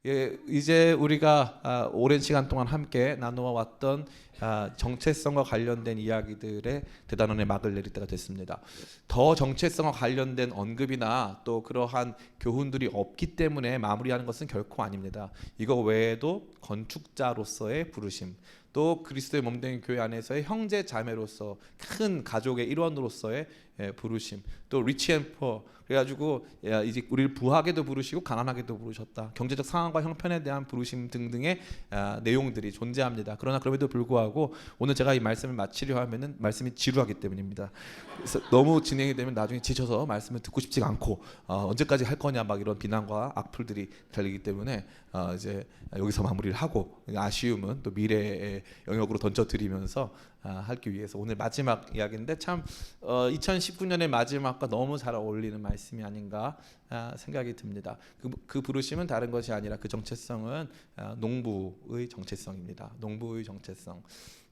예, 이제 우리가 오랜 시간 동안 함께 나누어 왔던 정체성과 관련된 이야기들의 대단원의 막을 내릴 때가 됐습니다. 더 정체성과 관련된 언급이나 또 그러한 교훈들이 없기 때문에 마무리하는 것은 결코 아닙니다. 이거 외에도 건축자로서의 부르심, 또 그리스도의 몸된 교회 안에서의 형제 자매로서 큰 가족의 일원으로서의 부르심, 또 리치 앤 포어, 그래가지고 이제 우리를 부하게도 부르시고 가난하게도 부르셨다. 경제적 상황과 형편에 대한 부르심 등등의 내용들이 존재합니다. 그러나 그럼에도 불구하고 오늘 제가 이 말씀을 마치려 하면은 말씀이 지루하기 때문입니다. 그래서 너무 진행이 되면 나중에 지쳐서 말씀을 듣고 싶지가 않고 언제까지 할 거냐 막 이런 비난과 악플들이 달리기 때문에 이제 여기서 마무리를 하고 아쉬움은 또 미래의 영역으로 던져드리면서 하기 위해서 오늘 마지막 이야기인데 참 2019년의 마지막과 너무 잘 어울리는 말씀이 아닌가 생각이 듭니다. 그 부르심은 다른 것이 아니라 그 정체성은 농부의 정체성입니다. 농부의 정체성.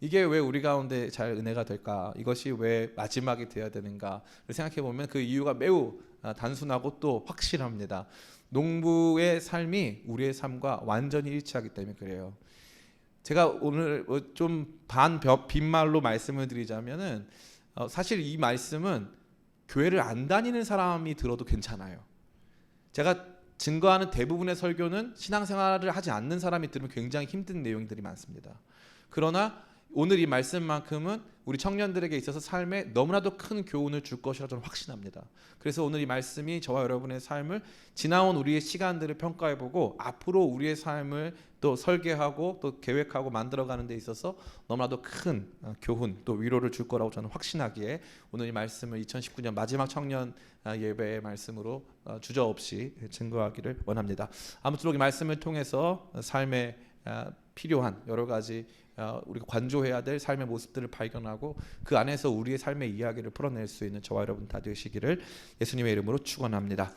이게 왜 우리 가운데 잘 은혜가 될까? 이것이 왜 마지막이 되어야 되는가를 생각해 보면 그 이유가 매우 단순하고 또 확실합니다. 농부의 삶이 우리의 삶과 완전히 일치하기 때문에 그래요. 제가 오늘 좀 빈말로 말씀을 드리자면은 사실 이 말씀은 교회를 안 다니는 사람이 들어도 괜찮아요. 제가 증거하는 대부분의 설교는 신앙생활을 하지 않는 사람이 들으면 굉장히 힘든 내용들이 많습니다. 그러나 오늘 이 말씀만큼은 우리 청년들에게 있어서 삶에 너무나도 큰 교훈을 줄 것이라 저는 확신합니다. 그래서 오늘 이 말씀이 저와 여러분의 삶을 지나온 우리의 시간들을 평가해보고 앞으로 우리의 삶을 또 설계하고 또 계획하고 만들어가는 데 있어서 너무나도 큰 교훈 또 위로를 줄 거라고 저는 확신하기에 오늘 이 말씀을 2019년 마지막 청년 예배의 말씀으로 주저없이 증거하기를 원합니다. 아무쪼록 이 말씀을 통해서 삶에 필요한 여러 가지 우리가 관조해야 될 삶의 모습들을 발견하고 그 안에서 우리의 삶의 이야기를 풀어낼 수 있는 저와 여러분 다 되시기를 예수님의 이름으로 축원합니다.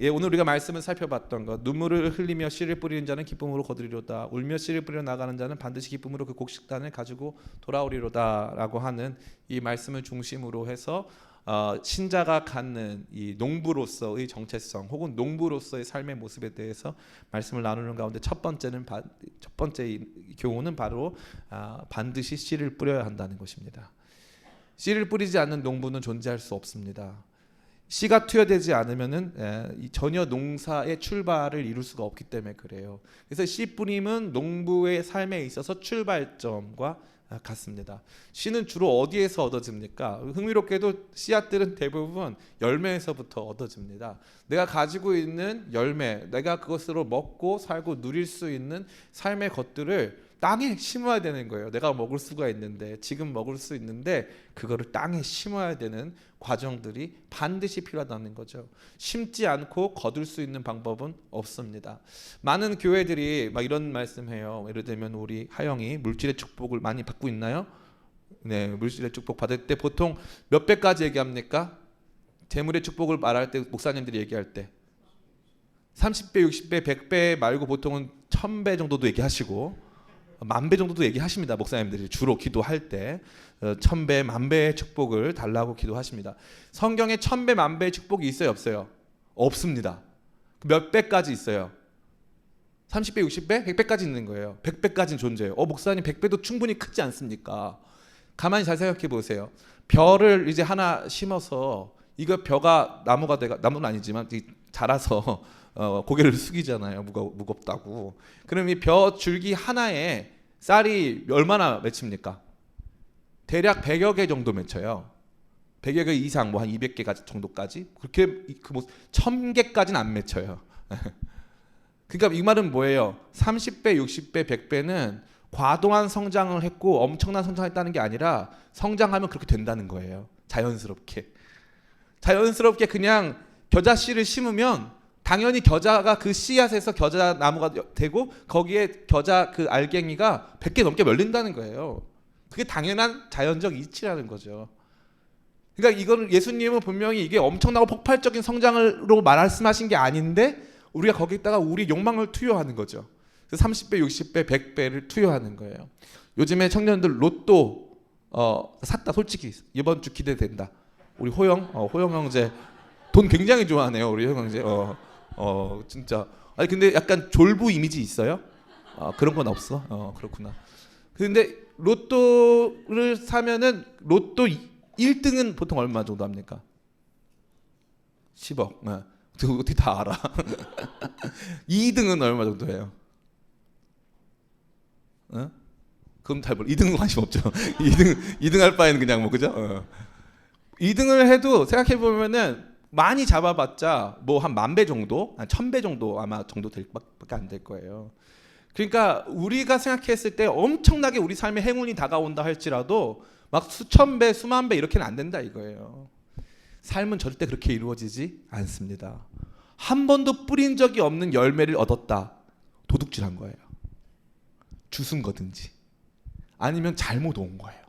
예, 오늘 우리가 말씀을 살펴봤던 것, 눈물을 흘리며 씨를 뿌리는 자는 기쁨으로 거두리로다, 울며 씨를 뿌려 나가는 자는 반드시 기쁨으로 그 곡식단을 가지고 돌아오리로다라고 하는 이 말씀을 중심으로 해서 신자가 갖는 이 농부로서의 정체성 혹은 농부로서의 삶의 모습에 대해서 말씀을 나누는 가운데 첫 번째 교훈은 바로 반드시 씨를 뿌려야 한다는 것입니다. 씨를 뿌리지 않는 농부는 존재할 수 없습니다. 씨가 투여되지 않으면은 전혀 농사의 출발을 이룰 수가 없기 때문에 그래요. 그래서 씨 뿌림은 농부의 삶에 있어서 출발점과 같습니다. 씨는 주로 어디에서 얻어집니까? 흥미롭게도 씨앗들은 대부분 열매에서부터 얻어집니다. 내가 가지고 있는 열매, 내가 그것으로 먹고 살고 누릴 수 있는 삶의 것들을 땅에 심어야 되는 거예요. 내가 먹을 수가 있는데, 지금 먹을 수 있는데 그거를 땅에 심어야 되는 과정들이 반드시 필요하다는 거죠. 심지 않고 거둘 수 있는 방법은 없습니다. 많은 교회들이 막 이런 말씀해요. 예를 들면 우리 하영이 물질의 축복을 많이 받고 있나요? 네, 물질의 축복 받을 때 보통 몇 배까지 얘기합니까? 재물의 축복을 말할 때 목사님들이 얘기할 때 30배, 60배, 100배 말고 보통은 1000배 정도도 얘기하시고 10,000배 정도도 얘기하십니다. 목사님들이 주로 기도할 때 1000배, 10,000배의 축복을 달라고 기도하십니다. 성경에 1000배, 10,000배의 축복이 있어요, 없어요? 없습니다. 몇 배까지 있어요? 30배, 60배, 100배까지 있는 거예요. 100배까지는 존재해요. 목사님 100배도 충분히 크지 않습니까? 가만히 잘 생각해 보세요. 벼를 이제 하나 심어서 이거 벼가 나무가 돼가 나무는 아니지만 자라서 고개를 숙이잖아요. 무겁다고. 그럼 이 벼 줄기 하나에 쌀이 얼마나 맺힙니까? 대략 100여 개 정도 맺혀요. 100여 개 이상 뭐 한 200개 정도까지. 그렇게 1000개까지는 안 맺혀요. 그러니까 이 말은 뭐예요? 30배, 60배, 100배는 과도한 성장을 했고 엄청난 성장했다는 게 아니라 성장하면 그렇게 된다는 거예요. 자연스럽게 그냥 겨자 씨를 심으면 당연히 겨자가 그 씨앗에서 겨자 나무가 되고 거기에 겨자 그 알갱이가 100개 넘게 열린다는 거예요. 그게 당연한 자연적 이치라는 거죠. 그러니까 이거는 예수님은 분명히 이게 엄청나고 폭발적인 성장으로 말씀하신 게 아닌데 우리가 거기다가 우리 욕망을 투여하는 거죠. 30배, 60배, 100배를 투여하는 거예요. 요즘에 청년들 로또 샀다. 솔직히 이번 주 기대된다. 우리 호영 형제 돈 굉장히 좋아하네요. 우리 호영 형제. 진짜 아니 근데 약간 졸부 이미지 있어요? 그런 건 없어? 그렇구나. 근데 로또를 사면은 로또 1등은 보통 얼마 정도 합니까? 10억. 어떻게 다 알아? 2등은 얼마 정도 해요? 그럼 잘 몰라. 2등은 관심 없죠. 2등 할 바에는 그냥 뭐 그죠? 2등을 해도 생각해 보면은 많이 잡아봤자 뭐 한 10,000배 정도, 한 1,000배 정도 아마 정도 될 밖에 안 될 거예요. 그러니까 우리가 생각했을 때 엄청나게 우리 삶에 행운이 다가온다 할지라도 막 수천 배, 수만 배 이렇게는 안 된다 이거예요. 삶은 절대 그렇게 이루어지지 않습니다. 한 번도 뿌린 적이 없는 열매를 얻었다. 도둑질한 거예요. 주순 거든지 아니면 잘못 온 거예요.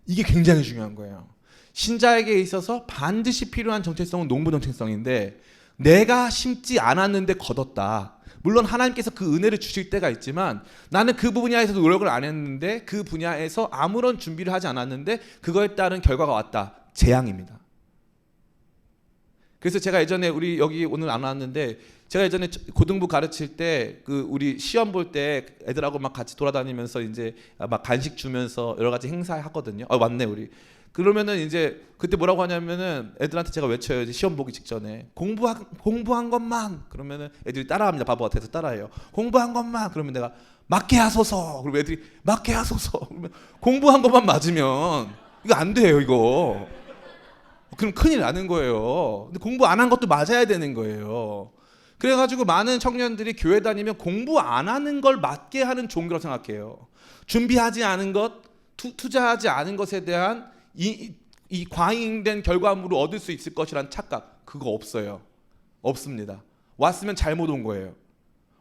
이게 굉장히 중요한 거예요. 신자에게 있어서 반드시 필요한 정체성은 농부 정체성인데 내가 심지 않았는데 거뒀다. 물론 하나님께서 그 은혜를 주실 때가 있지만 나는 그 분야에서 노력을 안 했는데 그 분야에서 아무런 준비를 하지 않았는데 그거에 따른 결과가 왔다. 재앙입니다. 그래서 제가 예전에 우리 여기 오늘 안 왔는데 제가 예전에 고등부 가르칠 때 그 우리 시험 볼 때 애들하고 막 같이 돌아다니면서 이제 막 간식 주면서 여러 가지 행사 하거든요. 왔네 우리. 그러면은 이제 그때 뭐라고 하냐면은 애들한테 제가 외쳐요. 이제 시험 보기 직전에 공부한 것만 그러면은 애들이 따라합니다. 바보 같아서 따라해요. 공부한 것만 그러면 내가 맞게 하소서. 그러면 애들이 맞게 하소서. 그러면 공부한 것만 맞으면 이거 안 돼요 이거. 그럼 큰일 나는 거예요. 근데 공부 안 한 것도 맞아야 되는 거예요. 그래가지고 많은 청년들이 교회 다니면 공부 안 하는 걸 맞게 하는 종교라고 생각해요. 준비하지 않은 것, 투자하지 않은 것에 대한 이 과잉된 결과물을 얻을 수 있을 것이란 착각, 그거 없어요. 없습니다. 왔으면 잘못 온 거예요.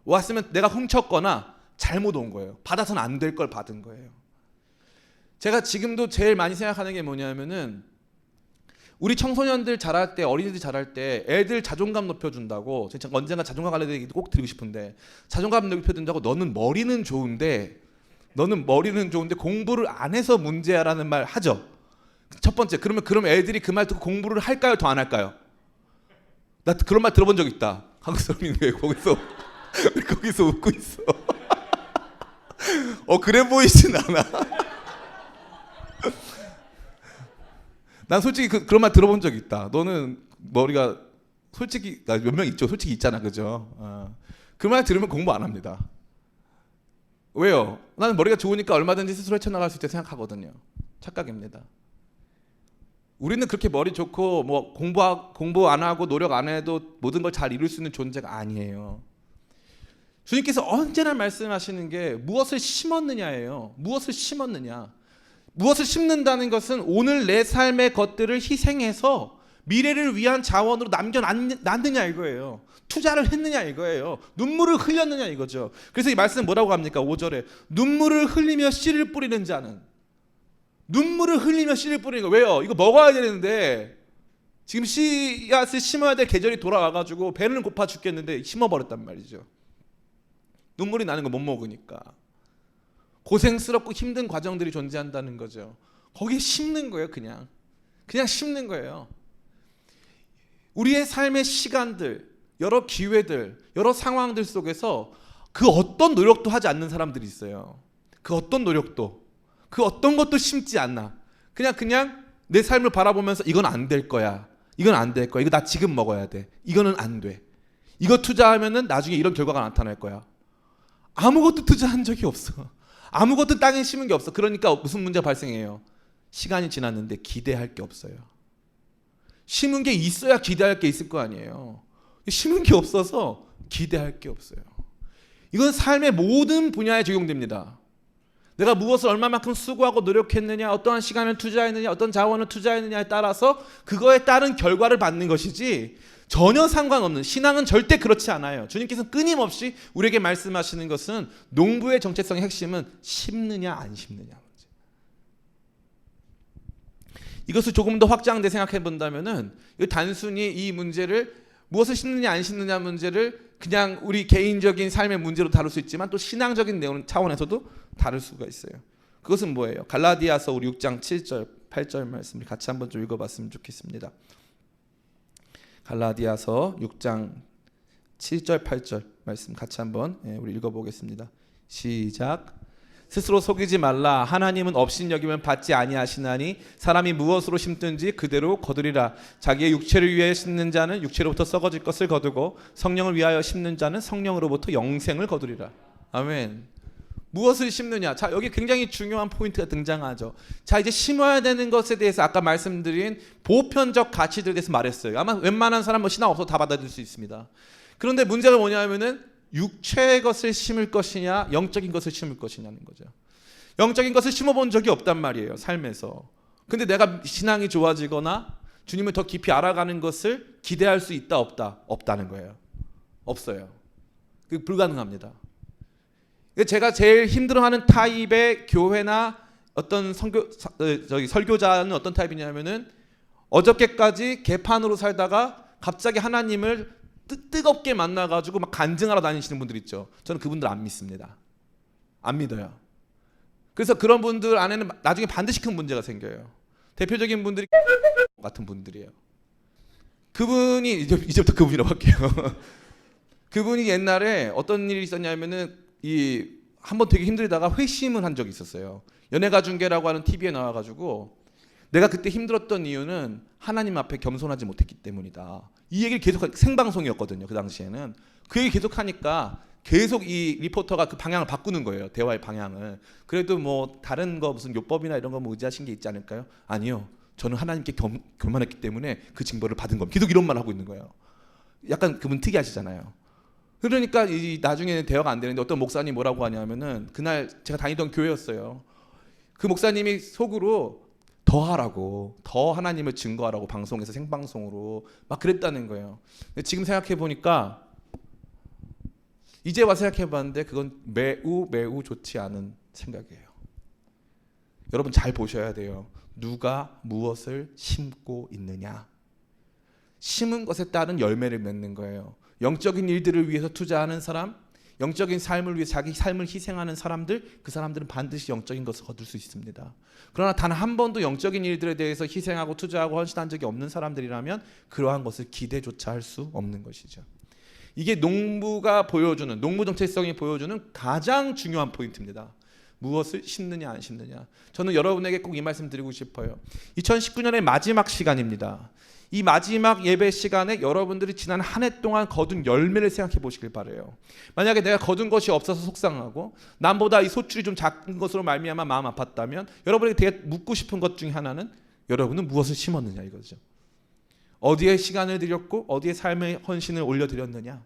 왔으면 내가 훔쳤거나 잘못 온 거예요. 받아서는 안 될 걸 받은 거예요. 제가 지금도 제일 많이 생각하는 게 뭐냐면은 우리 청소년들 자랄 때, 어린이들 자랄 때 애들 자존감 높여준다고, 제가 언젠가 자존감 관련된 얘기 꼭 드리고 싶은데, 자존감 높여준다고 너는 머리는 좋은데 공부를 안 해서 문제야라는 말 하죠. 첫 번째, 그럼 애들이 그 말 듣고 공부를 할까요, 더 안 할까요? 나 그런 말 들어본 적 있다. 한국 사람이 왜 거기서 웃고 있어? 그래 보이진 않아. 난 솔직히 그런 말 들어본 적 있다. 너는 머리가 솔직히 몇 명 있죠. 솔직히 있잖아, 그죠? 그 말 들으면 공부 안 합니다. 왜요? 나는 머리가 좋으니까 얼마든지 스스로 헤쳐나갈 수 있다고 생각하거든요. 착각입니다. 우리는 그렇게 머리 좋고 뭐 공부 안 하고 노력 안 해도 모든 걸 잘 이룰 수 있는 존재가 아니에요. 주님께서 언제나 말씀하시는 게 무엇을 심었느냐예요. 무엇을 심었느냐. 무엇을 심는다는 것은 오늘 내 삶의 것들을 희생해서 미래를 위한 자원으로 남겨놨느냐 이거예요. 투자를 했느냐 이거예요. 눈물을 흘렸느냐 이거죠. 그래서 이 말씀 뭐라고 합니까? 5절에 눈물을 흘리며 씨를 뿌리는 자는, 눈물을 흘리며 씨를 뿌리는 거. 왜요? 이거 먹어야 되는데 지금 씨앗을 심어야 될 계절이 돌아와가지고 배는 고파 죽겠는데 심어버렸단 말이죠. 눈물이 나는 거 못 먹으니까. 고생스럽고 힘든 과정들이 존재한다는 거죠. 거기에 심는 거예요. 그냥 심는 거예요. 우리의 삶의 시간들, 여러 기회들, 여러 상황들 속에서 그 어떤 노력도 하지 않는 사람들이 있어요. 그 어떤 노력도, 그 어떤 것도 심지 않나. 그냥 내 삶을 바라보면서 이건 안 될 거야. 이건 안 될 거야. 이거 나 지금 먹어야 돼. 이거는 안 돼. 이거 투자하면은 나중에 이런 결과가 나타날 거야. 아무것도 투자한 적이 없어. 아무것도 땅에 심은 게 없어. 그러니까 무슨 문제가 발생해요? 시간이 지났는데 기대할 게 없어요. 심은 게 있어야 기대할 게 있을 거 아니에요. 심은 게 없어서 기대할 게 없어요. 이건 삶의 모든 분야에 적용됩니다. 내가 무엇을 얼마만큼 수고하고 노력했느냐, 어떠한 시간을 투자했느냐, 어떤 자원을 투자했느냐에 따라서 그거에 따른 결과를 받는 것이지 전혀 상관없는, 신앙은 절대 그렇지 않아요. 주님께서 끊임없이 우리에게 말씀하시는 것은 농부의 정체성의 핵심은 심느냐 안 심느냐 문제. 이것을 조금 더 확장돼 생각해 본다면은 단순히 이 문제를 무엇을 심느냐 안 심느냐 문제를 그냥 우리 개인적인 삶의 문제로 다룰 수 있지만 또 신앙적인 내용 차원에서도 다룰 수가 있어요. 그것은 뭐예요? 갈라디아서 우리 6장 7절 8절 말씀을 같이 한번 좀 읽어봤으면 좋겠습니다. 갈라디아서 6장 7절 8절 말씀 같이 한번 우리 읽어보겠습니다. 시작. 스스로 속이지 말라. 하나님은 업신여기면 받지 아니하시나니 사람이 무엇으로 심든지 그대로 거두리라. 자기의 육체를 위해 심는 자는 육체로부터 썩어질 것을 거두고 성령을 위하여 심는 자는 성령으로부터 영생을 거두리라. 아멘. 무엇을 심느냐? 자, 여기 굉장히 중요한 포인트가 등장하죠. 자, 이제 심어야 되는 것에 대해서 아까 말씀드린 보편적 가치들에 대해서 말했어요. 아마 웬만한 사람 신앙 없어도 다 받아들일 수 있습니다. 그런데 문제가 뭐냐면은 육체의 것을 심을 것이냐 영적인 것을 심을 것이냐는 거죠. 영적인 것을 심어본 적이 없단 말이에요, 삶에서. 근데 내가 신앙이 좋아지거나 주님을 더 깊이 알아가는 것을 기대할 수 있다 없다? 없다는 거예요. 없어요. 그게 불가능합니다. 제가 제일 힘들어하는 타입의 교회나 어떤 설교자는 어떤 타입이냐면은 어저께까지 개판으로 살다가 갑자기 하나님을 뜨겁게 만나가지고 막 간증하러 다니시는 분들 있죠. 저는 그분들 안 믿습니다. 안 믿어요. 그래서 그런 분들 안에는 나중에 반드시 큰 문제가 생겨요. 대표적인 분들이 같은 분들이에요. 그분이 이제부터 그분이라고 할게요. 그분이 옛날에 어떤 일이 있었냐면은 한번 되게 힘들다가 회심을 한 적이 있었어요. 연예가 중계라고 하는 TV에 나와가지고 내가 그때 힘들었던 이유는 하나님 앞에 겸손하지 못했기 때문이다. 이 얘기를 계속 생방송이었거든요. 그 당시에는 그 얘기 계속 하니까 계속 이 리포터가 그 방향을 바꾸는 거예요. 대화의 방향을. 그래도 뭐 다른 거 무슨 율법이나 이런 거 뭐 의지하신 게 있지 않을까요? 아니요. 저는 하나님께 교만했기 때문에 그 징벌을 받은 겁니다. 계속 이런 말 하고 있는 거예요. 약간 그분 특이하시잖아요. 그러니까 나중에는 대화가 안 되는데 어떤 목사님이 뭐라고 하냐면은 그날 제가 다니던 교회였어요. 그 목사님이 속으로 더 하라고, 더 하나님을 증거하라고 방송에서 생방송으로 막 그랬다는 거예요. 근데 지금 생각해 보니까 이제 와서 생각해 봤는데 그건 매우 좋지 않은 생각이에요. 여러분 잘 보셔야 돼요. 누가 무엇을 심고 있느냐. 심은 것에 따른 열매를 맺는 거예요. 영적인 일들을 위해서 투자하는 사람, 영적인 삶을 위해 자기 삶을 희생하는 사람들, 그 사람들은 반드시 영적인 것을 거둘 수 있습니다. 그러나 단 한 번도 영적인 일들에 대해서 희생하고 투자하고 헌신한 적이 없는 사람들이라면 그러한 것을 기대조차 할 수 없는 것이죠. 이게 농부가 보여주는, 농부 정체성이 보여주는 가장 중요한 포인트입니다. 무엇을 심느냐 안 심느냐. 저는 여러분에게 꼭 이 말씀 드리고 싶어요. 2019년의 마지막 시간입니다. 이 마지막 예배 시간에 여러분들이 지난 한 해 동안 거둔 열매를 생각해 보시길 바라요. 만약에 내가 거둔 것이 없어서 속상하고 남보다 이 소출이 좀 작은 것으로 말미암아 마음 아팠다면 여러분에게 되게 묻고 싶은 것 중에 하나는 여러분은 무엇을 심었느냐 이거죠. 어디에 시간을 들였고 어디에 삶의 헌신을 올려드렸느냐,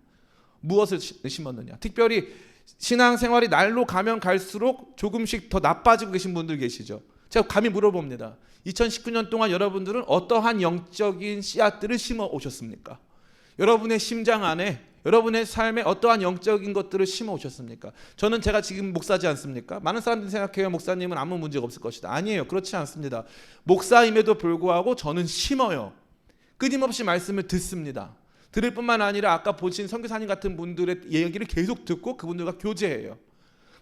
무엇을 심었느냐. 특별히 신앙생활이 날로 가면 갈수록 조금씩 더 나빠지고 계신 분들 계시죠. 제가 감히 물어봅니다. 2019년 동안 여러분들은 어떠한 영적인 씨앗들을 심어 오셨습니까? 여러분의 심장 안에, 여러분의 삶에 어떠한 영적인 것들을 심어 오셨습니까? 저는 제가 지금 목사지 않습니까? 많은 사람들이 생각해요. 목사님은 아무 문제가 없을 것이다. 아니에요. 그렇지 않습니다. 목사임에도 불구하고 저는 심어요. 끊임없이 말씀을 듣습니다. 들을 뿐만 아니라 아까 보신 선교사님 같은 분들의 얘기를 계속 듣고 그분들과 교제해요.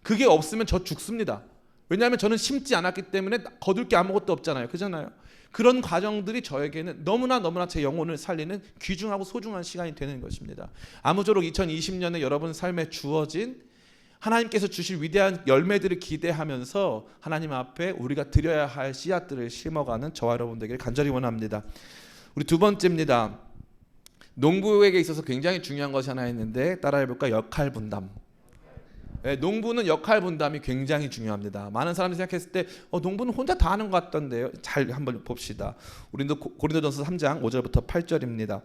그게 없으면 저 죽습니다. 왜냐하면 저는 심지 않았기 때문에 거둘 게 아무것도 없잖아요. 그잖아요. 그런 과정들이 저에게는 너무나 제 영혼을 살리는 귀중하고 소중한 시간이 되는 것입니다. 아무쪼록 2020년에 여러분 삶에 주어진 하나님께서 주실 위대한 열매들을 기대하면서 하나님 앞에 우리가 드려야 할 씨앗들을 심어가는 저와 여러분들에게 간절히 원합니다. 우리 두 번째입니다. 농부에게 있어서 굉장히 중요한 것이 하나 있는데 따라해볼까? 역할 분담. 네, 농부는 역할 분담이 굉장히 중요합니다. 많은 사람들이 생각했을 때 농부는 혼자 다 하는 것 같던데요. 잘 한번 봅시다. 우리도 고린도전서 3장 5절부터 8절입니다.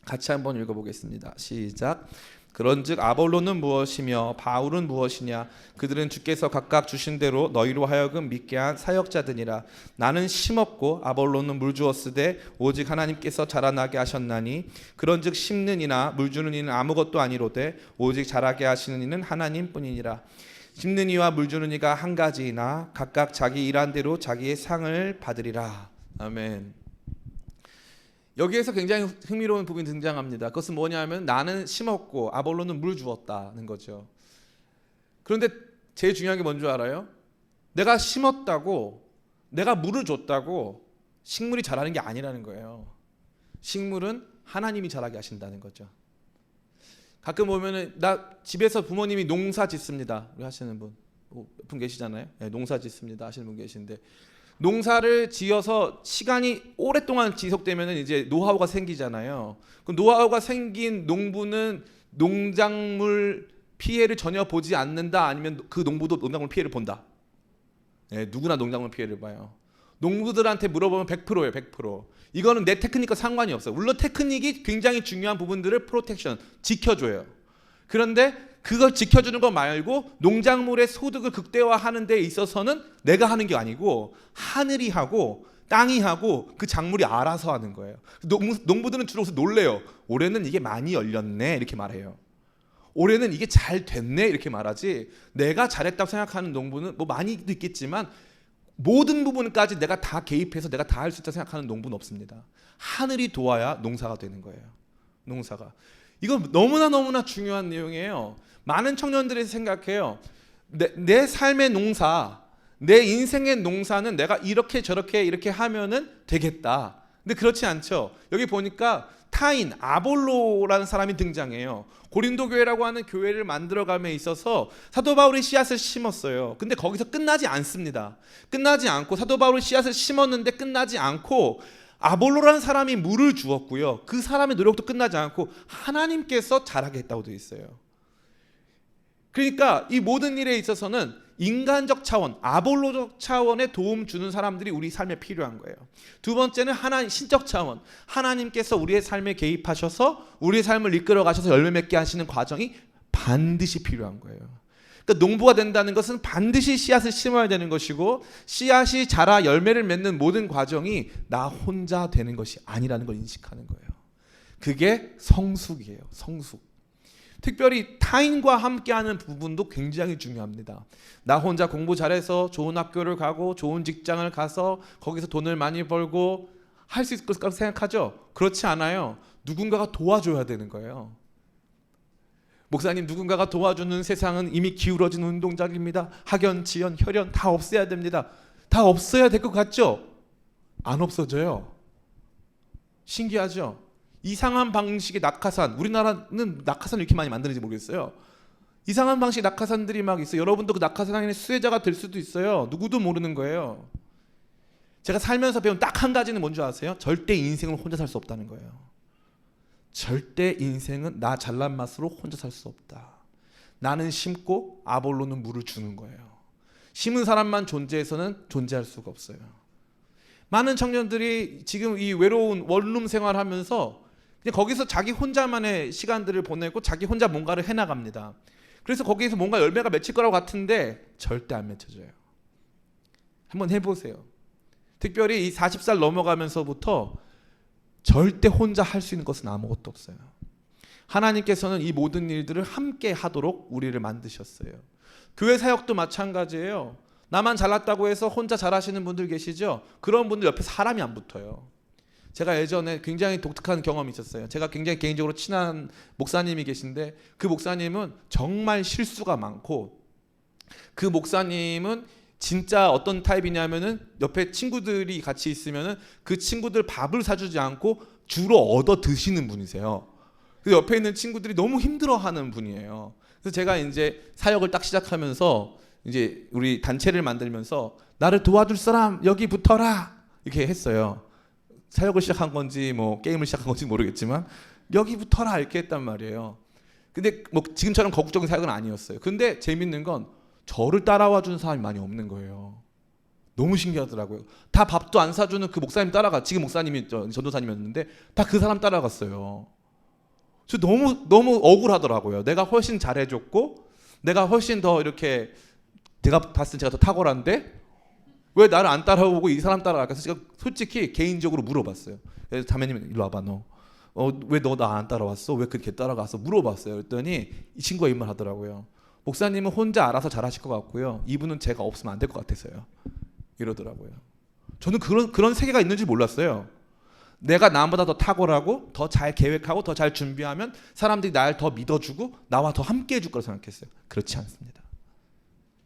같이 한번 읽어보겠습니다. 시작. 그런즉 아볼로는 무엇이며 바울은 무엇이냐. 그들은 주께서 각각 주신 대로 너희로 하여금 믿게 한 사역자들이라. 나는 심었고 아볼로는 물 주었으되 오직 하나님께서 자라나게 하셨나니 그런즉 심는 이나 물 주는 이는 아무것도 아니로되 오직 자라게 하시는 이는 하나님뿐이니라. 심는 이와 물 주는 이가 한 가지이나 각각 자기 일한 대로 자기의 상을 받으리라. 아멘. 여기에서 굉장히 흥미로운 부분이 등장합니다. 그것은 뭐냐면 나는 심었고 아볼로는 물 주었다는 거죠. 그런데 제일 중요한 게 뭔지 알아요? 내가 심었다고, 내가 물을 줬다고 식물이 자라는 게 아니라는 거예요. 식물은 하나님이 자라게 하신다는 거죠. 가끔 보면은 나 집에서 부모님이 농사 짓습니다. 우리 하시는 분, 몇 분 계시잖아요. 네, 농사 짓습니다 하시는 분 계신데 농사를 지어서 시간이 오랫동안 지속되면은 이제 노하우가 생기잖아요. 그 노하우가 생긴 농부는 농작물 피해를 전혀 보지 않는다, 아니면 그 농부도 농작물 피해를 본다. 네, 누구나 농작물 피해를 봐요. 농부들한테 물어보면 100%예요, 100%. 이거는 내 테크닉과 상관이 없어요. 물론 테크닉이 굉장히 중요한 부분들을 프로텍션, 지켜줘요. 그런데 그걸 지켜주는 거 말고 농작물의 소득을 극대화하는 데 있어서는 내가 하는 게 아니고 하늘이 하고 땅이 하고 그 작물이 알아서 하는 거예요. 농부들은 주로 놀래요. 올해는 이게 많이 열렸네 이렇게 말해요. 올해는 이게 잘 됐네 이렇게 말하지, 내가 잘했다고 생각하는 농부는 뭐 많이도 있겠지만 모든 부분까지 내가 다 개입해서 내가 다 할 수 있다고 생각하는 농부는 없습니다. 하늘이 도와야 농사가 되는 거예요. 농사가. 이건 너무나 중요한 내용이에요. 많은 청년들이 생각해요. 내 삶의 농사, 내 인생의 농사는 내가 이렇게 저렇게 이렇게 하면은 되겠다. 근데 그렇지 않죠. 여기 보니까 타인, 아볼로라는 사람이 등장해요. 고린도 교회라고 하는 교회를 만들어감에 있어서 사도 바울이 씨앗을 심었어요. 근데 거기서 끝나지 않습니다. 끝나지 않고 사도 바울이 씨앗을 심었는데 끝나지 않고 아볼로라는 사람이 물을 주었고요. 그 사람의 노력도 끝나지 않고 하나님께서 자라게 했다고 되어 있어요. 그러니까 이 모든 일에 있어서는 인간적 차원, 아볼로적 차원의 도움 주는 사람들이 우리 삶에 필요한 거예요. 두 번째는 하나님 신적 차원, 하나님께서 우리의 삶에 개입하셔서 우리의 삶을 이끌어 가셔서 열매 맺게 하시는 과정이 반드시 필요한 거예요. 그러니까 농부가 된다는 것은 반드시 씨앗을 심어야 되는 것이고, 씨앗이 자라 열매를 맺는 모든 과정이 나 혼자 되는 것이 아니라는 걸 인식하는 거예요. 그게 성숙이에요. 성숙. 특별히 타인과 함께하는 부분도 굉장히 중요합니다. 나 혼자 공부 잘해서 좋은 학교를 가고 좋은 직장을 가서 거기서 돈을 많이 벌고 할 수 있을 거라고 생각하죠? 그렇지 않아요. 누군가가 도와줘야 되는 거예요. 목사님, 누군가가 도와주는 세상은 이미 기울어진 운동장입니다. 학연, 지연, 혈연 다 없애야 됩니다. 다 없어야 될 것 같죠? 안 없어져요. 신기하죠? 이상한 방식의 낙하산, 우리나라는 낙하산을 이렇게 많이 만드는지 모르겠어요. 이상한 방식의 낙하산들이 막 있어요. 여러분도 그 낙하산의 수혜자가 될 수도 있어요. 누구도 모르는 거예요. 제가 살면서 배운 딱 한 가지는 뭔지 아세요? 절대 인생을 혼자 살 수 없다는 거예요. 절대 인생은 나 잘난 맛으로 혼자 살 수 없다. 나는 심고 아볼로는 물을 주는 거예요. 심은 사람만 존재해서는 존재할 수가 없어요. 많은 청년들이 지금 이 외로운 원룸 생활하면서 그냥 거기서 자기 혼자만의 시간들을 보내고 자기 혼자 뭔가를 해나갑니다. 그래서 거기에서 뭔가 열매가 맺힐 거라고 같은데 절대 안 맺혀져요. 한번 해보세요. 특별히 이 40살 넘어가면서부터 절대 혼자 할 수 있는 것은 아무것도 없어요. 하나님께서는 이 모든 일들을 함께 하도록 우리를 만드셨어요. 교회 사역도 마찬가지예요. 나만 잘났다고 해서 혼자 잘하시는 분들 계시죠? 그런 분들 옆에 사람이 안 붙어요. 제가 예전에 굉장히 독특한 경험이 있었어요. 제가 굉장히 개인적으로 친한 목사님이 계신데 그 목사님은 정말 실수가 많고, 그 목사님은 진짜 어떤 타입이냐면은 옆에 친구들이 같이 있으면은 그 친구들 밥을 사주지 않고 주로 얻어 드시는 분이세요. 그 옆에 있는 친구들이 너무 힘들어하는 분이에요. 그래서 제가 이제 사역을 딱 시작하면서 이제 우리 단체를 만들면서 나를 도와줄 사람 여기 붙어라 이렇게 했어요. 사역을 시작한 건지 뭐 게임을 시작한 건지 모르겠지만 여기 붙어라 이렇게 했단 말이에요. 근데 뭐 지금처럼 거국적인 사역은 아니었어요. 근데 재밌는 건 저를 따라와 주는 사람이 많이 없는 거예요. 너무 신기하더라고요. 다 밥도 안 사주는 그 목사님 따라가, 지금 목사님이 전도사님이었는데 다 그 사람 따라갔어요. 저 너무 억울하더라고요. 내가 훨씬 잘해줬고 내가 훨씬 더 이렇게 제가 봤을 때 제가 더 탁월한데 왜 나를 안 따라오고 이 사람 따라갈까? 그래서 제가 솔직히 개인적으로 물어봤어요. 그래서 자매님 일로 와봐 너. 왜 너 나 안 따라왔어? 왜 그렇게 따라가서 물어봤어요. 그랬더니 이 친구가 이 말 하더라고요. 목사님은 혼자 알아서 잘하실 것 같고요. 이분은 제가 없으면 안 될 것 같아서요. 이러더라고요. 저는 그런 세계가 있는지 몰랐어요. 내가 남보다 더 탁월하고 더 잘 계획하고 더 잘 준비하면 사람들이 날 더 믿어주고 나와 더 함께 해줄 거라고 생각했어요. 그렇지 않습니다.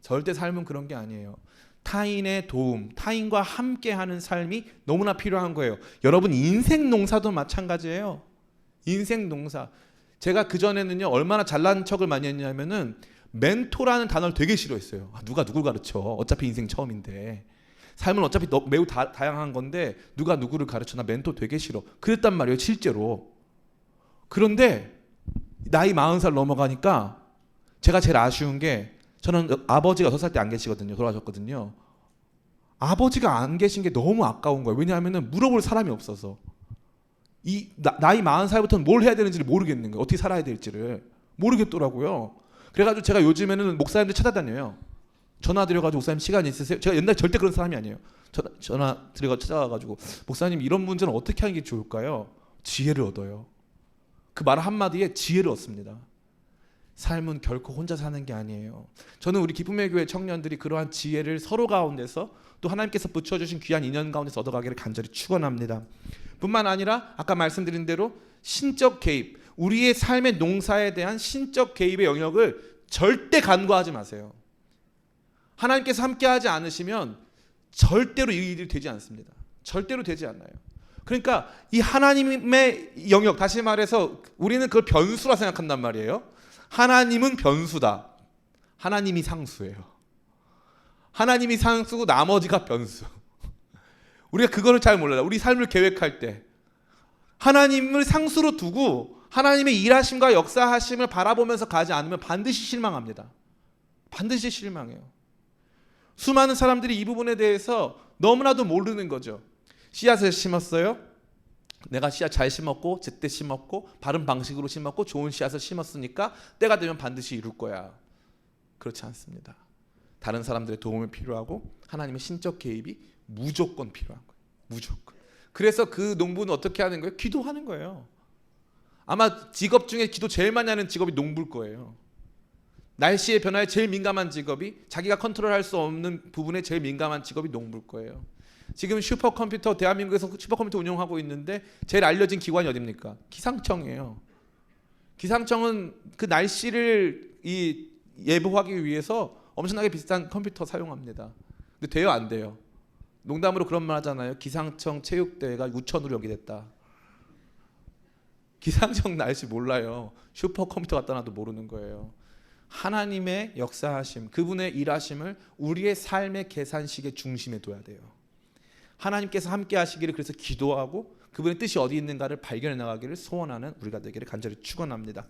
절대 삶은 그런 게 아니에요. 타인의 도움, 타인과 함께하는 삶이 너무나 필요한 거예요. 여러분 인생 농사도 마찬가지예요. 인생 농사. 제가 그전에는요 얼마나 잘난 척을 많이 했냐면은 멘토라는 단어를 되게 싫어했어요. 누가 누굴 가르쳐? 어차피 인생 처음인데. 삶은 어차피 매우 다양한 건데 누가 누구를 가르쳐? 나 멘토 되게 싫어. 그랬단 말이에요 실제로. 그런데 나이 40살 넘어가니까 제가 제일 아쉬운 게, 저는 아버지가 6살 때 안 계시거든요. 돌아가셨거든요. 아버지가 안 계신 게 너무 아까운 거예요. 왜냐하면 물어볼 사람이 없어서. 나이 40살부터는 뭘 해야 되는지를 모르겠는 거예요. 어떻게 살아야 될지를 모르겠더라고요. 그래가지고 제가 요즘에는 목사님들 찾아다녀요. 전화 드려가지고 목사님 시간 있으세요? 제가 옛날에 절대 그런 사람이 아니에요. 전화 드려가지고 찾아가가지고 목사님 이런 문제는 어떻게 하는 게 좋을까요? 지혜를 얻어요. 그 말 한마디에 지혜를 얻습니다. 삶은 결코 혼자 사는 게 아니에요. 저는 우리 기쁨의 교회 청년들이 그러한 지혜를 서로 가운데서 또 하나님께서 붙여주신 귀한 인연 가운데서 얻어가기를 간절히 축원합니다. 뿐만 아니라 아까 말씀드린 대로 신적 개입, 우리의 삶의 농사에 대한 신적 개입의 영역을 절대 간과하지 마세요. 하나님께서 함께하지 않으시면 절대로 이 일이 되지 않습니다. 절대로 되지 않아요. 그러니까 이 하나님의 영역, 다시 말해서 우리는 그걸 변수라 생각한단 말이에요. 하나님은 변수다. 하나님이 상수예요. 하나님이 상수고 나머지가 변수. 우리가 그거를 잘 몰라요. 우리 삶을 계획할 때 하나님을 상수로 두고 하나님의 일하심과 역사하심을 바라보면서 가지 않으면 반드시 실망합니다. 반드시 실망해요. 수많은 사람들이 이 부분에 대해서 너무나도 모르는 거죠. 씨앗을 심었어요. 내가 씨앗 잘 심었고 제때 심었고 바른 방식으로 심었고 좋은 씨앗을 심었으니까 때가 되면 반드시 이룰 거야. 그렇지 않습니다. 다른 사람들의 도움이 필요하고 하나님의 신적 개입이 무조건 필요한 거예요. 무조건. 그래서 그 농부는 어떻게 하는 거예요? 기도하는 거예요. 아마 직업 중에 기도 제일 많이 하는 직업이 농부일 거예요. 날씨의 변화에 제일 민감한 직업이, 자기가 컨트롤할 수 없는 부분에 제일 민감한 직업이 농부일 거예요. 지금 슈퍼컴퓨터, 대한민국에서 슈퍼컴퓨터 운영하고 있는데 제일 알려진 기관이 어딥니까? 기상청이에요. 기상청은 그 날씨를 예보하기 위해서 엄청나게 비싼 컴퓨터 사용합니다. 근데 돼요, 안 돼요? 농담으로 그런 말 하잖아요. 기상청 체육대회가 유천으로 연기됐다. 기상청 날씨 몰라요. 슈퍼컴퓨터 갖다 놔도 모르는 거예요. 하나님의 역사하심, 그분의 일하심을 우리의 삶의 계산식의 중심에 둬야 돼요. 하나님께서 함께 하시기를 그래서 기도하고 그분의 뜻이 어디 있는가를 발견해 나가기를 소원하는 우리가 되기를 간절히 축원합니다.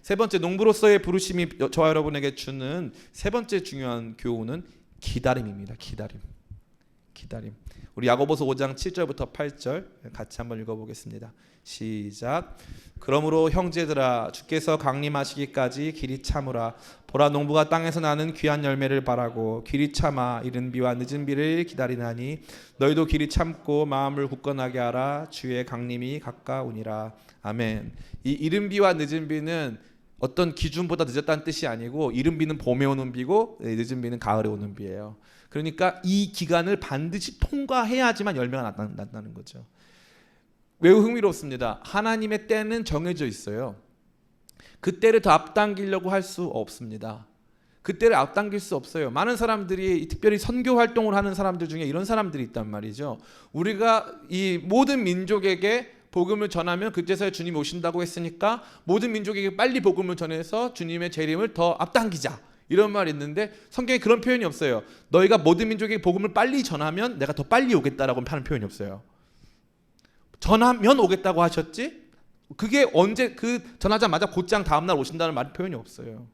세 번째, 농부로서의 부르심이 저와 여러분에게 주는 세 번째 중요한 교훈은 기다림입니다. 기다림. 우리 야고보서 5장 7절부터 8절 같이 한번 읽어보겠습니다. 시작. 그러므로 형제들아, 주께서 강림하시기까지 길이 참으라. 보라, 농부가 땅에서 나는 귀한 열매를 바라고 길이 참아 이른 비와 늦은 비를 기다리나니 너희도 길이 참고 마음을 굳건하게 하라. 주의 강림이 가까우니라. 아멘. 이 이른 비와 늦은 비는 어떤 기준보다 늦었다는 뜻이 아니고, 이른 비는 봄에 오는 비고 늦은 비는 가을에 오는 비예요. 그러니까 이 기간을 반드시 통과해야지만 열매가 난다는 거죠. 매우 흥미롭습니다. 하나님의 때는 정해져 있어요. 그 때를 더 앞당기려고 할 수 없습니다. 그 때를 앞당길 수 없어요. 많은 사람들이, 특별히 선교 활동을 하는 사람들 중에 이런 사람들이 있단 말이죠. 우리가 이 모든 민족에게 복음을 전하면 그때서야 주님이 오신다고 했으니까 모든 민족에게 빨리 복음을 전해서 주님의 재림을 더 앞당기자, 이런 말이 있는데 성경에 그런 표현이 없어요. 너희가 모든 민족에게 복음을 빨리 전하면 내가 더 빨리 오겠다라고 하는 표현이 없어요. 전하면 오겠다고 하셨지, 그게 언제, 그 전하자마자 곧장 다음날 오신다는 말 표현이 없어요.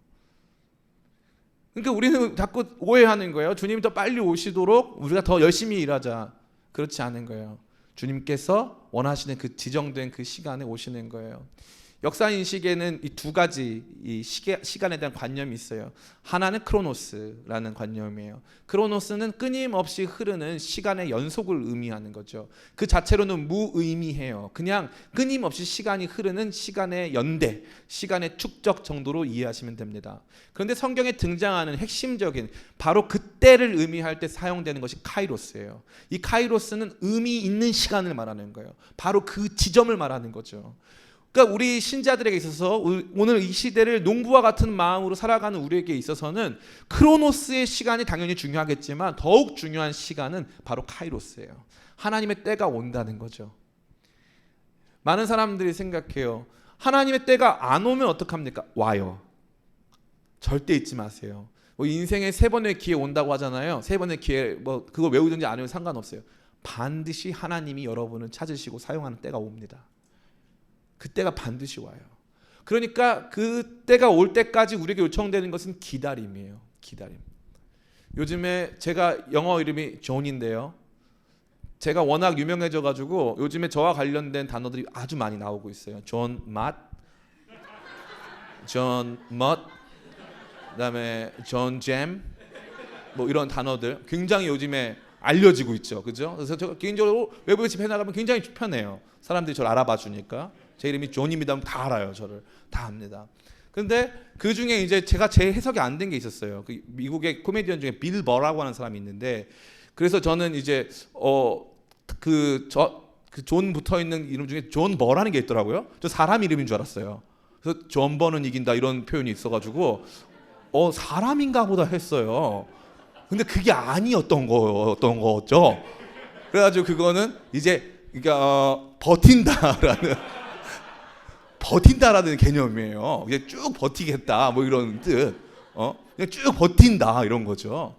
그러니까 우리는 자꾸 오해하는 거예요. 주님이 더 빨리 오시도록 우리가 더 열심히 일하자. 그렇지 않은 거예요. 주님께서 원하시는 그 지정된 그 시간에 오시는 거예요. 역사 인식에는 이 두 가지 시간에 대한 관념이 있어요. 하나는 크로노스라는 관념이에요. 크로노스는 끊임없이 흐르는 시간의 연속을 의미하는 거죠. 그 자체로는 무의미해요. 그냥 끊임없이 시간이 흐르는 시간의 연대, 시간의 축적 정도로 이해하시면 됩니다. 그런데 성경에 등장하는 핵심적인 바로 그때를 의미할 때 사용되는 것이 카이로스예요. 이 카이로스는 의미 있는 시간을 말하는 거예요. 바로 그 지점을 말하는 거죠. 그러니까 우리 신자들에게 있어서 오늘 이 시대를 농부와 같은 마음으로 살아가는 우리에게 있어서는 크로노스의 시간이 당연히 중요하겠지만 더욱 중요한 시간은 바로 카이로스예요. 하나님의 때가 온다는 거죠. 많은 사람들이 생각해요. 하나님의 때가 안 오면 어떡합니까? 와요. 절대 잊지 마세요. 뭐 인생에 3번의 기회 온다고 하잖아요. 3번의 기회 뭐 그거 외우든지 안 외우든 상관없어요. 반드시 하나님이 여러분을 찾으시고 사용하는 때가 옵니다. 그 때가 반드시 와요. 그러니까 그 때가 올 때까지 우리에게 요청되는 것은 기다림이에요. 기다림. 요즘에 제가 영어 이름이 존인데요. 제가 워낙 유명해져 가지고 요즘에 저와 관련된 단어들이 아주 많이 나오고 있어요. 존 맛, 존 멋, 그다음에 존 잼, 뭐 이런 단어들 굉장히 요즘에 알려지고 있죠. 그죠? 그래서 제가 개인적으로 외부에 집회 나가면 굉장히 편해요. 사람들이 저를 알아봐 주니까. 제 이름이 존입니다 하면 다 알아요. 저를 다 압니다. 근데 그 중에 이제 제가 제 해석이 안 된 게 있었어요. 그 미국의 코미디언 중에 빌 버라고 하는 사람이 있는데, 그래서 저는 이제 그 존 붙어 있는 이름 중에 존 버라는 게 있더라고요. 저 사람 이름인 줄 알았어요. 그래서 존 버는 이긴다 이런 표현이 있어가지고 사람인가 보다 했어요. 근데 그게 아니었던 거죠. 그래가지고 그거는 이제 그러니까 버틴다라는 개념이에요. 이제 쭉 버티겠다 뭐 이런 뜻. 그냥 쭉 버틴다 이런 거죠.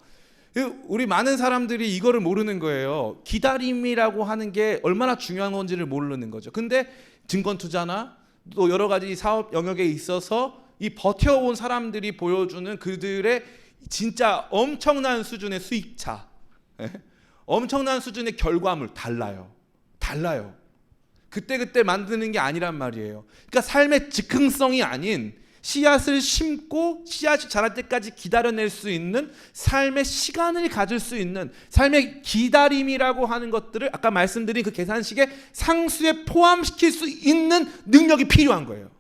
우리 많은 사람들이 이거를 모르는 거예요. 기다림이라고 하는 게 얼마나 중요한 건지를 모르는 거죠. 근데 증권 투자나 또 여러 가지 사업 영역에 있어서 이 버텨온 사람들이 보여주는 그들의 진짜 엄청난 수준의 수익차, 엄청난 수준의 결과물 달라요. 그때 만드는 게 아니란 말이에요. 그러니까 삶의 즉흥성이 아닌 씨앗을 심고 씨앗이 자랄 때까지 기다려낼 수 있는 삶의 시간을 가질 수 있는 삶의 기다림이라고 하는 것들을 아까 말씀드린 그 계산식의 상수에 포함시킬 수 있는 능력이 필요한 거예요.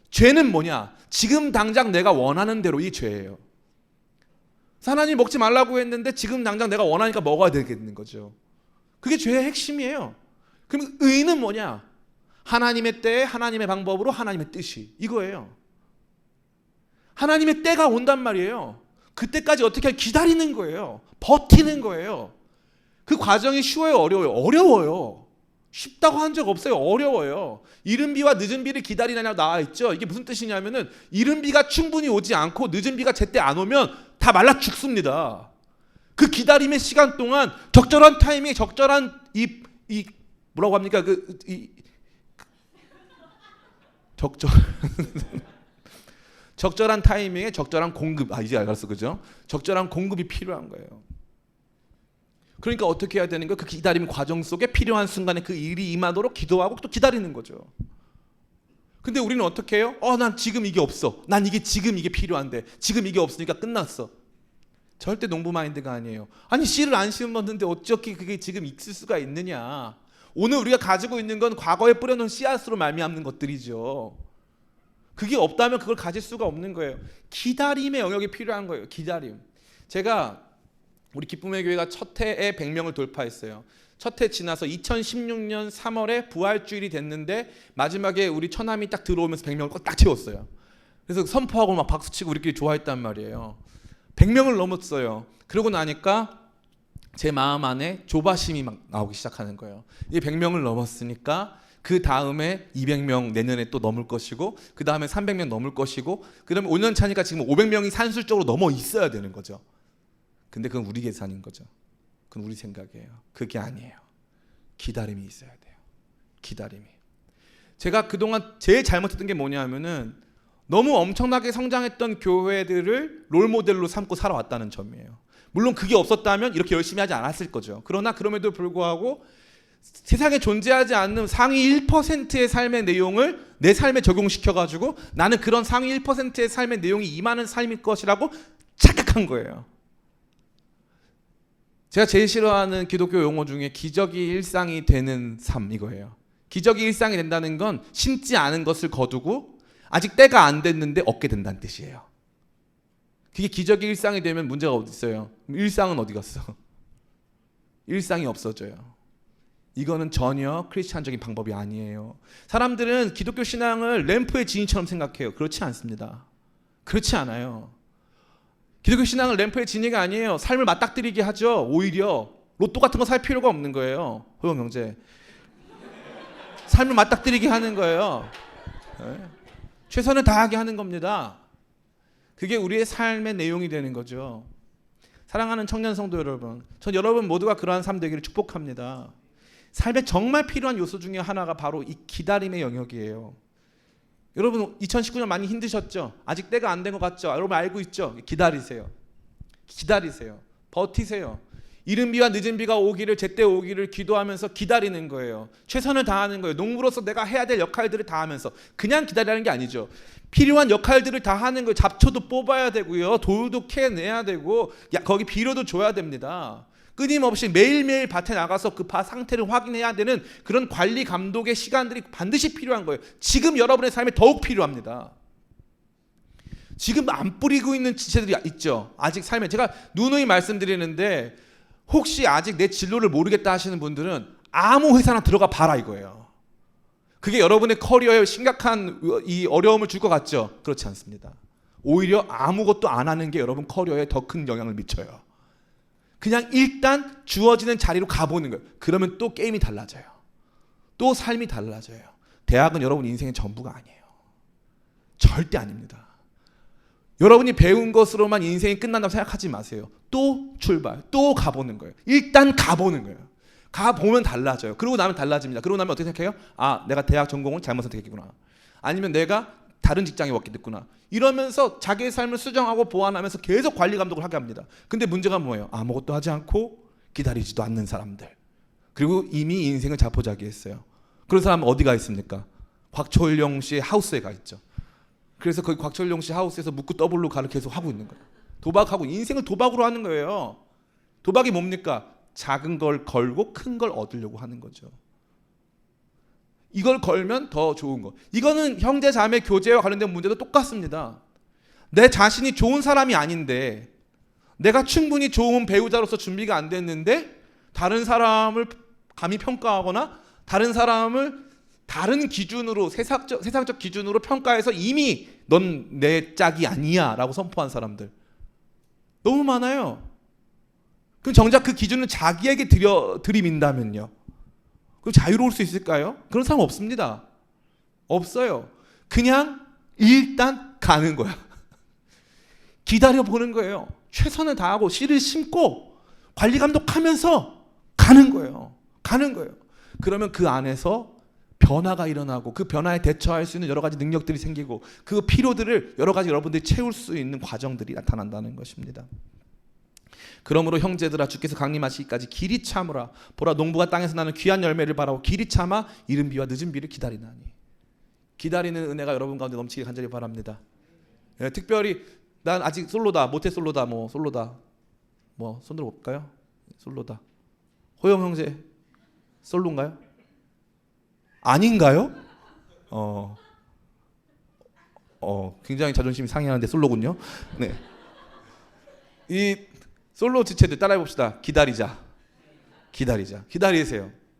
죄는 뭐냐? 지금 당장 내가 원하는 대로 이 죄예요. 하나님 먹지 말라고 했는데 지금 당장 내가 원하니까 먹어야 되겠는 거죠. 그게 죄의 핵심이에요. 그럼 의는 뭐냐? 하나님의 때에 하나님의 방법으로 하나님의 뜻이 이거예요. 하나님의 때가 온단 말이에요. 그때까지 어떻게 기다리는 거예요. 버티는 거예요. 그 과정이 쉬워요, 어려워요? 어려워요. 쉽다고 한 적 없어요. 어려워요. 이른 비와 늦은 비를 기다리느냐고 나와 있죠. 이게 무슨 뜻이냐면은 이른 비가 충분히 오지 않고 늦은 비가 제때 안 오면 다 말라 죽습니다. 그 기다림의 시간 동안 적절한 타이밍에 적절한 이 뭐라고 합니까? 적절한 타이밍에 적절한 공급. 이제 알았어, 그죠? 적절한 공급이 필요한 거예요. 그러니까 어떻게 해야 되는 거예요? 그 기다림 과정 속에 필요한 순간에 그 일이 임하도록 기도하고 또 기다리는 거죠. 근데 우리는 어떻게 해요? 난 지금 이게 없어. 난 지금 이게 필요한데 지금 이게 없으니까 끝났어. 절대 농부 마인드가 아니에요. 아니 씨를 안 심었는데 어떻게 그게 지금 있을 수가 있느냐. 오늘 우리가 가지고 있는 건 과거에 뿌려놓은 씨앗으로 말미암는 것들이죠. 그게 없다면 그걸 가질 수가 없는 거예요. 기다림의 영역이 필요한 거예요. 기다림. 제가 우리 기쁨의 교회가 첫 해에 100명을 돌파했어요. 첫 해 지나서 2016년 3월에 부활주일이 됐는데 마지막에 우리 처남이 딱 들어오면서 100명을 딱 채웠어요. 그래서 선포하고 막 박수치고 우리끼리 좋아했단 말이에요. 100명을 넘었어요. 그러고 나니까 제 마음 안에 조바심이 막 나오기 시작하는 거예요. 이 100명을 넘었으니까 그 다음에 200명 내년에 또 넘을 것이고 그 다음에 300명 넘을 것이고 그다음에 5년 차니까 지금 500명이 산술적으로 넘어 있어야 되는 거죠. 근데 그건 우리 계산인 거죠. 그건 우리 생각이에요. 그게 아니에요. 기다림이 있어야 돼요. 기다림이. 제가 그동안 제일 잘못했던 게 뭐냐면은 너무 엄청나게 성장했던 교회들을 롤모델로 삼고 살아왔다는 점이에요. 물론 그게 없었다면 이렇게 열심히 하지 않았을 거죠. 그러나 그럼에도 불구하고 세상에 존재하지 않는 상위 1%의 삶의 내용을 내 삶에 적용시켜가지고 나는 그런 상위 1%의 삶의 내용이 임하는 삶일 것이라고 착각한 거예요. 제가 제일 싫어하는 기독교 용어 중에 기적이 일상이 되는 삶 이거예요. 기적이 일상이 된다는 건 심지 않은 것을 거두고 아직 때가 안 됐는데 얻게 된다는 뜻이에요. 그게 기적이 일상이 되면 문제가 어디 있어요? 일상은 어디 갔어? 일상이 없어져요. 이거는 전혀 크리스찬적인 방법이 아니에요. 사람들은 기독교 신앙을 램프의 진이처럼 생각해요. 그렇지 않습니다. 그렇지 않아요. 기독교 신앙은 램프의 진이가 아니에요. 삶을 맞닥뜨리게 하죠. 오히려 로또 같은 거 살 필요가 없는 거예요. 호영 형제. 삶을 맞닥뜨리게 하는 거예요. 최선을 다하게 하는 겁니다. 그게 우리의 삶의 내용이 되는 거죠. 사랑하는 청년 성도 여러분, 전 여러분 모두가 그러한 삶 되기를 축복합니다. 삶에 정말 필요한 요소 중에 하나가 바로 이 기다림의 영역이에요. 여러분 2019년 많이 힘드셨죠? 아직 때가 안 된 것 같죠? 여러분 알고 있죠? 기다리세요. 기다리세요. 버티세요. 이른 비와 늦은 비가 오기를 제때 오기를 기도하면서 기다리는 거예요. 최선을 다하는 거예요. 농부로서 내가 해야 될 역할들을 다하면서 그냥 기다리는 게 아니죠. 필요한 역할들을 다 하는 거예요. 잡초도 뽑아야 되고요. 돌도 캐내야 되고 거기 비료도 줘야 됩니다. 끊임없이 매일매일 밭에 나가서 그 밭 상태를 확인해야 되는 그런 관리 감독의 시간들이 반드시 필요한 거예요. 지금 여러분의 삶에 더욱 필요합니다. 지금 안 뿌리고 있는 지체들이 있죠. 아직 삶에 제가 누누이 말씀드리는데 혹시 아직 내 진로를 모르겠다 하시는 분들은 아무 회사나 들어가 봐라 이거예요. 그게 여러분의 커리어에 심각한 이 어려움을 줄 것 같죠? 그렇지 않습니다. 오히려 아무것도 안 하는 게 여러분 커리어에 더 큰 영향을 미쳐요. 그냥 일단 주어지는 자리로 가보는 거예요. 그러면 또 게임이 달라져요. 또 삶이 달라져요. 대학은 여러분 인생의 전부가 아니에요. 절대 아닙니다. 여러분이 배운 것으로만 인생이 끝난다고 생각하지 마세요. 또 출발, 또 가보는 거예요. 일단 가보는 거예요. 가보면 달라져요. 그러고 나면 달라집니다. 그러고 나면 어떻게 생각해요? 아, 내가 대학 전공을 잘못 선택했구나. 아니면 내가 다른 직장에 왔게 됐구나. 이러면서 자기의 삶을 수정하고 보완하면서 계속 관리 감독을 하게 합니다. 근데 문제가 뭐예요? 아무것도 하지 않고 기다리지도 않는 사람들. 그리고 이미 인생을 자포자기했어요. 그런 사람은 어디가 있습니까? 곽철용 씨의 하우스에 가 있죠. 그래서 거기 곽철용 씨 하우스에서 묻고 더블로 가를 계속 하고 있는 거예요. 도박하고 인생을 도박으로 하는 거예요. 도박이 뭡니까? 작은 걸 걸고 큰 걸 얻으려고 하는 거죠. 이걸 걸면 더 좋은 거. 이거는 형제 자매 교제와 관련된 문제도 똑같습니다. 내 자신이 좋은 사람이 아닌데 내가 충분히 좋은 배우자로서 준비가 안 됐는데 다른 사람을 감히 평가하거나 다른 사람을 다른 기준으로 세상적 기준으로 평가해서 이미 넌 내 짝이 아니야 라고 선포한 사람들 너무 많아요. 그럼 정작 그 기준을 자기에게 들이민다면요, 그럼 자유로울 수 있을까요? 그런 사람 없습니다. 없어요. 그냥 일단 가는 거야. 기다려보는 거예요. 최선을 다하고 씨를 심고 관리 감독하면서 가는 거예요. 가는 거예요. 그러면 그 안에서 변화가 일어나고 그 변화에 대처할 수 있는 여러 가지 능력들이 생기고 그 필요들을 여러 가지 여러분들이 채울 수 있는 과정들이 나타난다는 것입니다. 그러므로 형제들아, 주께서 강림하시기까지 길이 참으라. 보라, 농부가 땅에서 나는 귀한 열매를 바라고 길이 참아 이른 비와 늦은 비를 기다리나니. 기다리는 은혜가 여러분 가운데 넘치길 간절히 바랍니다. 예, 특별히 난 아직 솔로다, 모태 솔로다, 뭐 솔로다, 뭐 손들어 볼까요? 솔로다. 호영 형제 솔로인가요? 아닌가요? 굉장히 자존심이 상해하는데 솔로군요. 네. 이 솔로 지체들 따라해 봅시다. 기다리자. 기다리세요.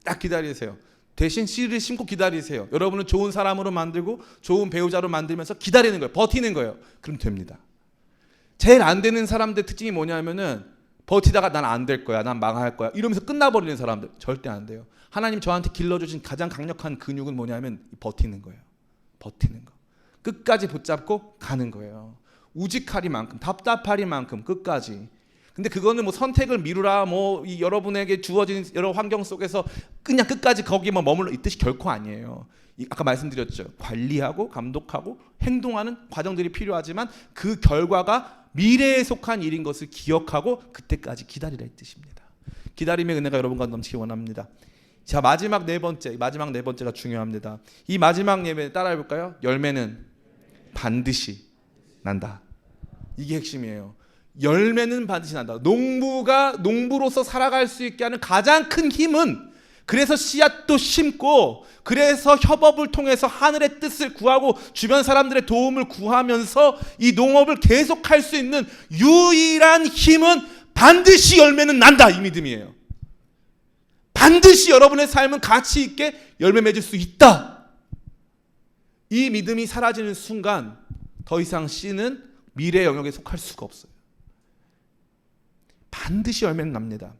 딱 기다리세요. 대신 씨를 심고 기다리세요. 여러분은 좋은 사람으로 만들고 좋은 배우자로 만들면서 기다리는 거예요. 버티는 거예요. 그럼 됩니다. 제일 안 되는 사람들 특징이 뭐냐면은 버티다가 난 안 될 거야, 난 망할 거야 이러면서 끝나버리는 사람들 절대 안 돼요. 하나님 저한테 길러주신 가장 강력한 근육은 뭐냐면 버티는 거예요. 버티는 거. 끝까지 붙잡고 가는 거예요. 우직하리만큼, 답답하리만큼 끝까지. 근데 그거는 뭐 선택을 미루라, 뭐 이 여러분에게 주어진 여러 환경 속에서 그냥 끝까지 거기만 머물러 있듯이 결코 아니에요. 아까 말씀드렸죠. 관리하고 감독하고 행동하는 과정들이 필요하지만 그 결과가 미래에 속한 일인 것을 기억하고 그때까지 기다리라 이 뜻입니다. 기다림의 은혜가 여러분과 넘치기 원합니다. 자, 마지막 네 번째가 중요합니다. 이 마지막 예배 따라해 볼까요? 열매는 반드시 난다. 이게 핵심이에요. 열매는 반드시 난다. 농부가 농부로서 살아갈 수 있게 하는 가장 큰 힘은, 그래서 씨앗도 심고 그래서 협업을 통해서 하늘의 뜻을 구하고 주변 사람들의 도움을 구하면서 이 농업을 계속할 수 있는 유일한 힘은 반드시 열매는 난다, 이 믿음이에요. 반드시 여러분의 삶은 가치 있게 열매 맺을 수 있다. 이 믿음이 사라지는 순간 더 이상 씨는 미래 영역에 속할 수가 없어요. 반드시 열매는 납니다.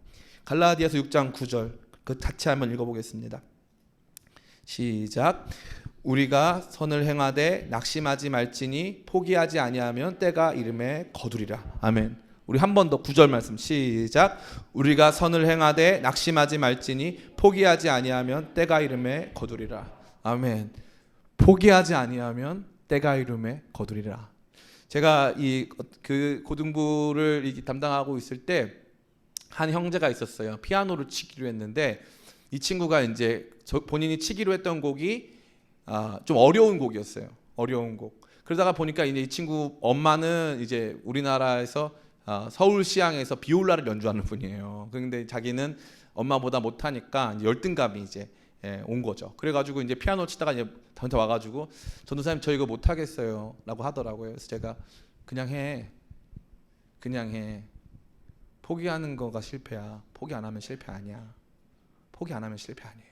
갈라디아서 6장 9절 그 같이 한번 읽어보겠습니다. 시작. 우리가 선을 행하되 낙심하지 말지니 포기하지 아니하면 때가 이름에 거두리라. 아멘. 우리 한 번 더 9절 말씀 시작. 우리가 선을 행하되 낙심하지 말지니 포기하지 아니하면 때가 이름에 거두리라. 아멘. 포기하지 아니하면 때가 이름에 거두리라. 제가 그 고등부를 담당하고 있을 때 한 형제가 있었어요. 피아노를 치기로 했는데 이 친구가 이제 본인이 치기로 했던 곡이 좀 어려운 곡이었어요. 어려운 곡. 그러다가 보니까 이제 이 친구 엄마는 이제 우리나라에서 서울시향에서 비올라를 연주하는 분이에요. 그런데 자기는 엄마보다 못하니까 열등감이 이제 온 거죠. 그래가지고 이제 피아노 치다가 이제 저한테 와가지고 전도사님 저 이거 못하겠어요라고 하더라고요. 그래서 제가 그냥 해. 포기하는 거가 실패야. 포기 안 하면 실패 아니야. 포기 안 하면 실패 아니에요.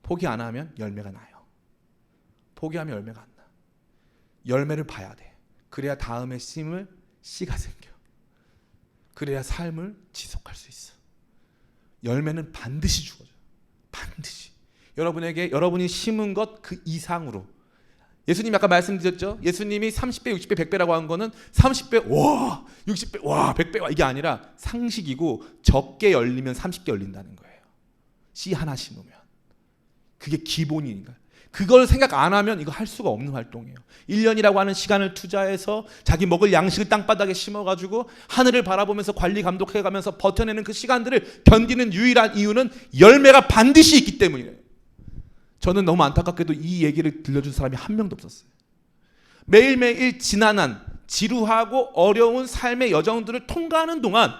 포기 안 하면 열매가 나요. 포기하면 열매가 안 나. 열매를 봐야 돼. 그래야 다음에 심을 씨가 생겨. 그래야 삶을 지속할 수 있어. 열매는 반드시 죽어져요. 반드시. 여러분이 심은 것 그 이상으로. 예수님 아까 말씀드렸죠. 예수님이 30배, 60배, 100배라고 한 거는 30배, 와, 60배, 와, 100배, 와, 이게 아니라 상식이고 적게 열리면 30개 열린다는 거예요. 씨 하나 심으면. 그게 기본이니까. 그걸 생각 안 하면 이거 할 수가 없는 활동이에요. 1년이라고 하는 시간을 투자해서 자기 먹을 양식을 땅바닥에 심어가지고 하늘을 바라보면서 관리 감독해가면서 버텨내는 그 시간들을 견디는 유일한 이유는 열매가 반드시 있기 때문이에요. 저는 너무 안타깝게도 이 얘기를 들려준 사람이 한 명도 없었어요. 매일매일 지난한 지루하고 어려운 삶의 여정들을 통과하는 동안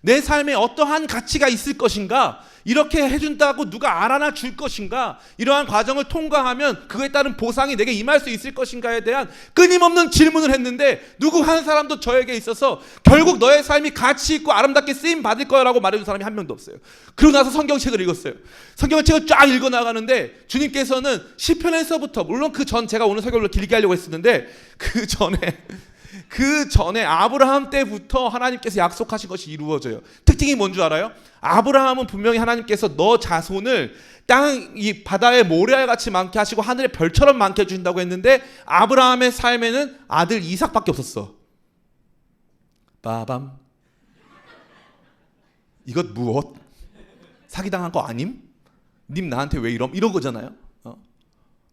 내 삶에 어떠한 가치가 있을 것인가, 이렇게 해준다고 누가 알아나 줄 것인가, 이러한 과정을 통과하면 그에 따른 보상이 내게 임할 수 있을 것인가에 대한 끊임없는 질문을 했는데 누구 한 사람도 저에게 있어서 결국 너의 삶이 가치 있고 아름답게 쓰임 받을 거라고 말해준 사람이 한 명도 없어요. 그러고 나서 성경책을 읽었어요. 성경책을 쫙 읽어 나가는데 주님께서는 시편에서부터, 물론 그 전 제가 오늘 설교를 길게 하려고 했었는데 그 전에 아브라함 때부터 하나님께서 약속하신 것이 이루어져요. 특징이 뭔 줄 알아요? 아브라함은 분명히 하나님께서 너 자손을 땅 이 바다의 모래알같이 많게 하시고 하늘의 별처럼 많게 해주신다고 했는데 아브라함의 삶에는 아들 이삭밖에 없었어. 빠밤. 이것 무엇? 사기당한 거 아님? 님 나한테 왜 이런 거잖아요.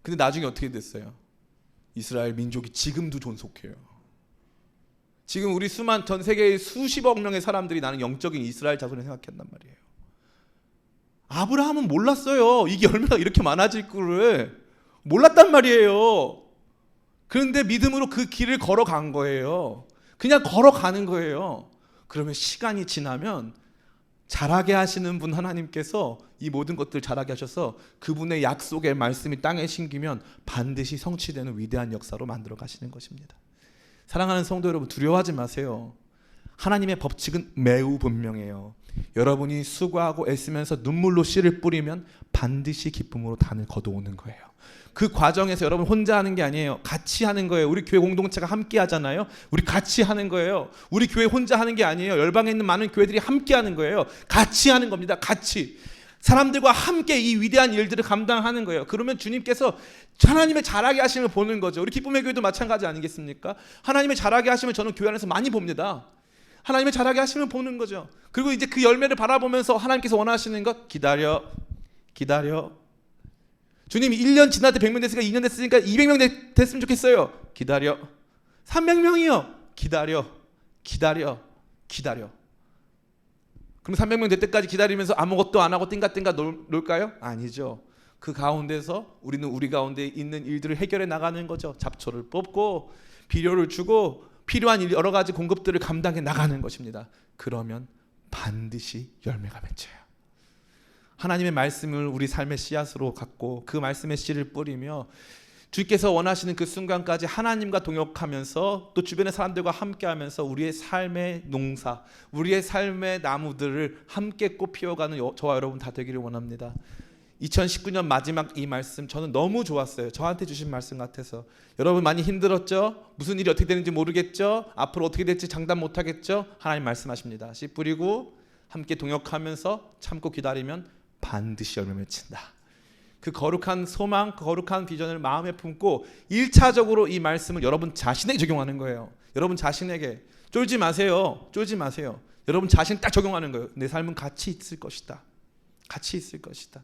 근데 나중에 어떻게 됐어요? 이스라엘 민족이 지금도 존속해요. 지금 우리 전 세계의 수십억 명의 사람들이 나는 영적인 이스라엘 자손을 생각한단 말이에요. 아브라함은 몰랐어요. 이게 열매가 이렇게 많아질 거를 몰랐단 말이에요. 그런데 믿음으로 그 길을 걸어간 거예요. 그냥 걸어가는 거예요. 그러면 시간이 지나면 자라게 하시는 분 하나님께서 이 모든 것들을 자라게 하셔서 그분의 약속의 말씀이 땅에 심기면 반드시 성취되는 위대한 역사로 만들어 가시는 것입니다. 사랑하는 성도 여러분, 두려워하지 마세요. 하나님의 법칙은 매우 분명해요. 여러분이 수고하고 애쓰면서 눈물로 씨를 뿌리면 반드시 기쁨으로 단을 거두오는 거예요. 그 과정에서 여러분 혼자 하는 게 아니에요. 같이 하는 거예요. 우리 교회 공동체가 함께 하잖아요. 우리 같이 하는 거예요. 우리 교회 혼자 하는 게 아니에요. 열방에 있는 많은 교회들이 함께 하는 거예요. 같이 하는 겁니다. 같이. 사람들과 함께 이 위대한 일들을 감당하는 거예요. 그러면 주님께서 하나님의 자라게 하심을 보는 거죠. 우리 기쁨의 교회도 마찬가지 아니겠습니까? 하나님의 자라게 하심을 저는 교회 안에서 많이 봅니다. 하나님의 자라게 하심을 보는 거죠. 그리고 이제 그 열매를 바라보면서 하나님께서 원하시는 것, 기다려. 주님이 1년 지날 때 100명 됐으니까 2년 됐으니까 200명 됐으면 좋겠어요. 기다려. 300명이요. 기다려. 그럼 300명 될 때까지 기다리면서 아무것도 안 하고 띵가띵가 놀까요? 아니죠. 그 가운데서 우리는 우리 가운데 있는 일들을 해결해 나가는 거죠. 잡초를 뽑고 비료를 주고 필요한 여러 가지 공급들을 감당해 나가는 것입니다. 그러면 반드시 열매가 맺혀요. 하나님의 말씀을 우리 삶의 씨앗으로 갖고 그 말씀의 씨를 뿌리며 주께서 원하시는 그 순간까지 하나님과 동역하면서 또 주변의 사람들과 함께하면서 우리의 삶의 농사, 우리의 삶의 나무들을 함께 꽃 피워가는 저와 여러분 다 되기를 원합니다. 2019년 마지막 이 말씀 저는 너무 좋았어요. 저한테 주신 말씀 같아서. 여러분 많이 힘들었죠? 무슨 일이 어떻게 되는지 모르겠죠? 앞으로 어떻게 될지 장담 못하겠죠? 하나님 말씀하십니다. 씨 뿌리고 함께 동역하면서 참고 기다리면 반드시 열매 맺힌다. 그 거룩한 소망, 그 거룩한 비전을 마음에 품고 1차적으로 이 말씀을 여러분 자신에게 적용하는 거예요. 여러분 자신에게 쫄지 마세요. 쫄지 마세요. 여러분 자신 딱 적용하는 거예요. 내 삶은 가치 있을 것이다. 가치 있을 것이다.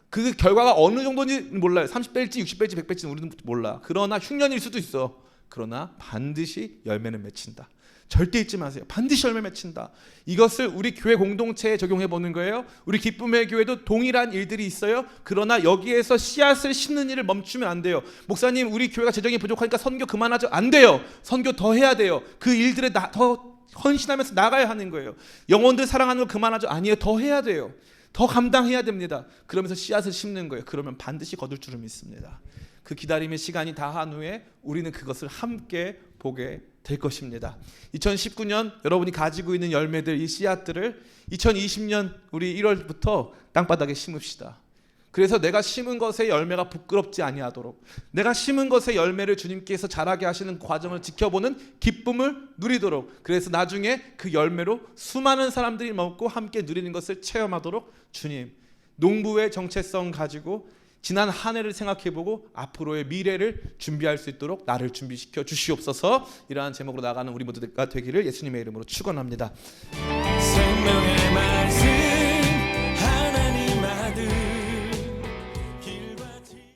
그 결과가 어느 정도인지 몰라요. 30배일지 60배일지 100배일지 우리는 몰라. 그러나 흉년일 수도 있어. 그러나 반드시 열매는 맺힌다. 절대 잊지 마세요. 반드시 열매 맺힌다. 이것을 우리 교회 공동체에 적용해 보는 거예요. 우리 기쁨의 교회도 동일한 일들이 있어요. 그러나 여기에서 씨앗을 심는 일을 멈추면 안 돼요. 목사님, 우리 교회가 재정이 부족하니까 선교 그만하죠. 안 돼요. 선교 더 해야 돼요. 그 일들에 더 헌신하면서 나가야 하는 거예요. 영혼들 사랑하는 거 그만하죠. 아니에요. 더 해야 돼요. 더 감당해야 됩니다. 그러면서 씨앗을 심는 거예요. 그러면 반드시 거둘 줄을 믿습니다. 그 기다림의 시간이 다한 후에 우리는 그것을 함께 보게 될 것입니다. 2019년 여러분이 가지고 있는 열매들, 이 씨앗들을 2020년 우리 1월부터 땅바닥에 심읍시다. 그래서 내가 심은 것의 열매가 부끄럽지 아니하도록, 내가 심은 것의 열매를 주님께서 자라게 하시는 과정을 지켜보는 기쁨을 누리도록, 그래서 나중에 그 열매로 수많은 사람들이 먹고 함께 누리는 것을 체험하도록 주님, 농부의 정체성 가지고 지난 한 해를 생각해보고 앞으로의 미래를 준비할 수 있도록 나를 준비시켜 주시옵소서. 이러한 제목으로 나가는 우리 모두가 되기를 예수님의 이름으로 축원합니다. 생명의 말씀